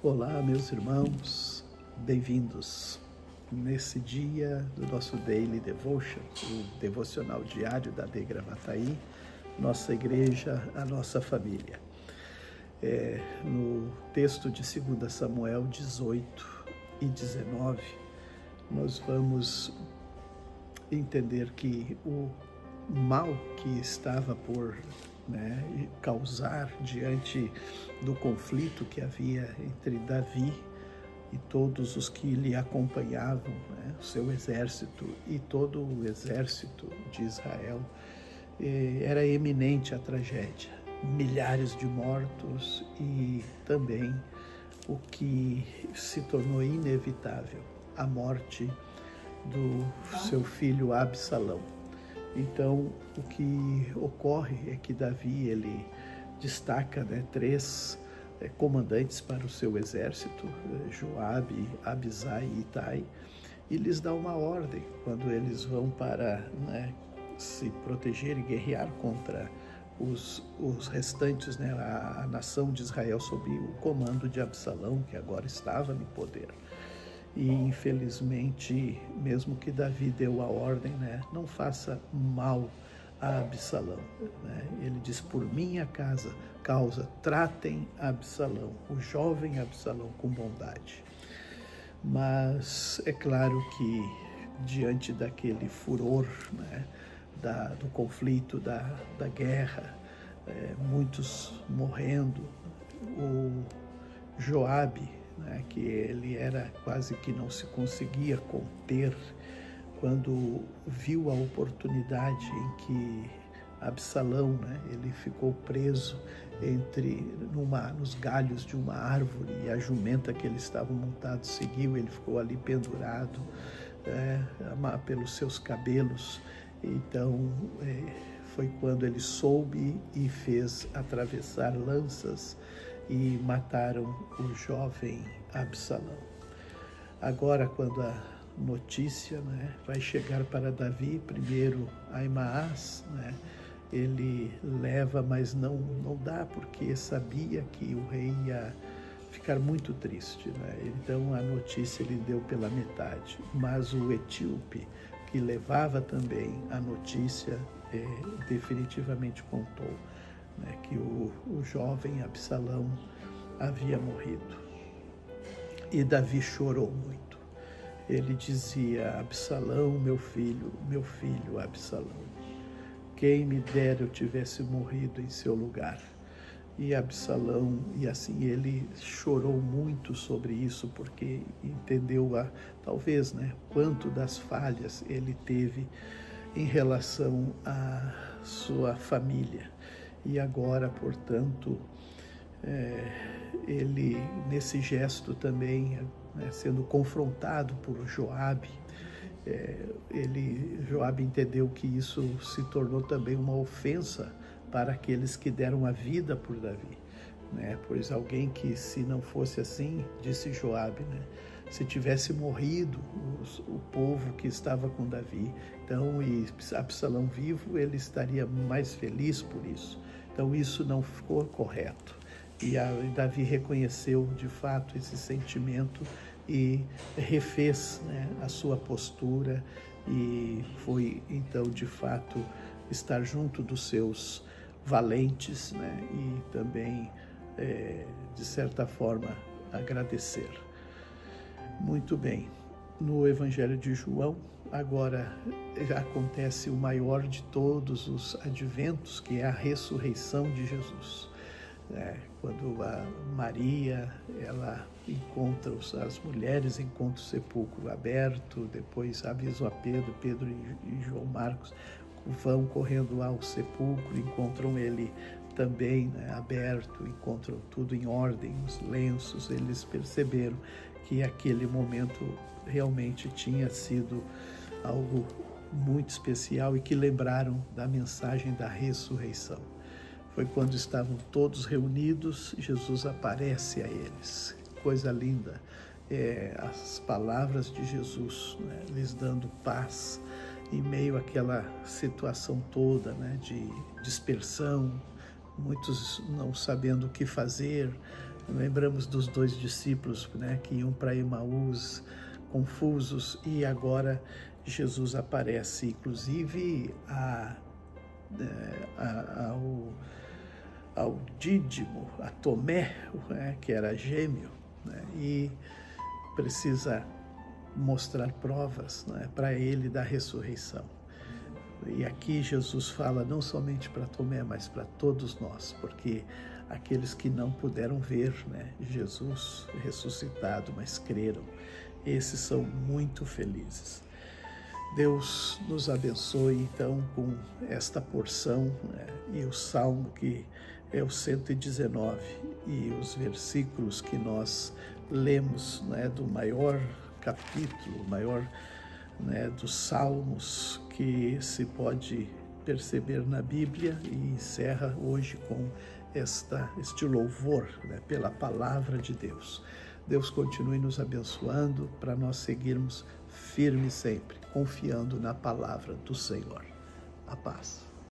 Olá, meus irmãos, bem-vindos nesse dia do nosso Daily Devotion, o devocional diário da De Gravataí, nossa igreja, a nossa família. No texto de 2 Samuel 18 e 19, nós vamos entender que o mal que estava por causar diante do conflito que havia entre Davi e todos os que lhe acompanhavam, o seu exército e todo o exército de Israel, era eminente a tragédia, milhares de mortos e também o que se tornou inevitável, a morte do seu filho Absalão. Então, o que ocorre é que Davi, ele destaca três comandantes para o seu exército, Joabe, Abisai e Itai, e lhes dá uma ordem quando eles vão para se proteger e guerrear contra os restantes, a nação de Israel sob o comando de Absalão, que agora estava no poder. E infelizmente, mesmo que Davi deu a ordem, não faça mal a Absalão. Ele diz, por minha causa, tratem Absalão, o jovem Absalão, com bondade. Mas é claro que diante daquele furor, do conflito, da guerra, muitos morrendo, o Joabe, que ele era quase que não se conseguia conter, quando viu a oportunidade em que Absalão, ele ficou preso nos galhos de uma árvore, e a jumenta que ele estava montado seguiu, ele ficou ali pendurado pelos seus cabelos. Então foi quando ele soube e fez atravessar lanças e mataram o jovem Absalão. Agora, quando a notícia vai chegar para Davi, primeiro Ahimaás, ele leva, mas não dá, porque sabia que o rei ia ficar muito triste. Então a notícia ele deu pela metade, mas o etíope, que levava também a notícia, definitivamente contou que o jovem Absalão havia morrido. E Davi chorou muito. Ele dizia, Absalão, meu filho, Absalão, quem me dera eu tivesse morrido em seu lugar. E Absalão, e assim ele chorou muito sobre isso, porque entendeu talvez, quanto das falhas ele teve em relação à sua família. E agora, portanto, ele, nesse gesto também, sendo confrontado por Joabe, Joabe entendeu que isso se tornou também uma ofensa para aqueles que deram a vida por Davi. Pois alguém que, se não fosse assim, disse Joabe, se tivesse morrido o povo que estava com Davi, então, e Absalão vivo, ele estaria mais feliz por isso. Então isso não ficou correto. E Davi reconheceu de fato esse sentimento e refez a sua postura, e foi então de fato estar junto dos seus valentes, e também de certa forma agradecer. Muito bem, no Evangelho de João, agora acontece o maior de todos os adventos, que é a ressurreição de Jesus. Quando a Maria, ela encontra, as mulheres encontram o sepulcro aberto, depois avisam a Pedro e João Marcos, vão correndo ao sepulcro, encontram ele também aberto, encontram tudo em ordem, os lenços. Eles perceberam que aquele momento realmente tinha sido algo muito especial, e que lembraram da mensagem da ressurreição. Foi quando estavam todos reunidos, Jesus aparece a eles. Coisa linda, as palavras de Jesus, lhes dando paz em meio àquela situação toda, de dispersão, muitos não sabendo o que fazer, Lembramos dos 2 discípulos, né, que iam para Emaús, confusos, e agora Jesus aparece, inclusive, ao Dídimo, a Tomé, né, que era gêmeo, né, e precisa mostrar provas, né, para ele da ressurreição. E aqui Jesus fala não somente para Tomé, mas para todos nós, porque aqueles que não puderam ver, né, Jesus ressuscitado, mas creram, esses são muito felizes. Deus nos abençoe, então, com esta porção, né, e o Salmo, que é o 119, e os versículos que nós lemos, né, do maior capítulo, maior, né, dos Salmos que se pode perceber na Bíblia, e encerra hoje com este louvor, né, pela palavra de Deus. Deus continue nos abençoando para nós seguirmos firmes sempre, confiando na palavra do Senhor. A paz.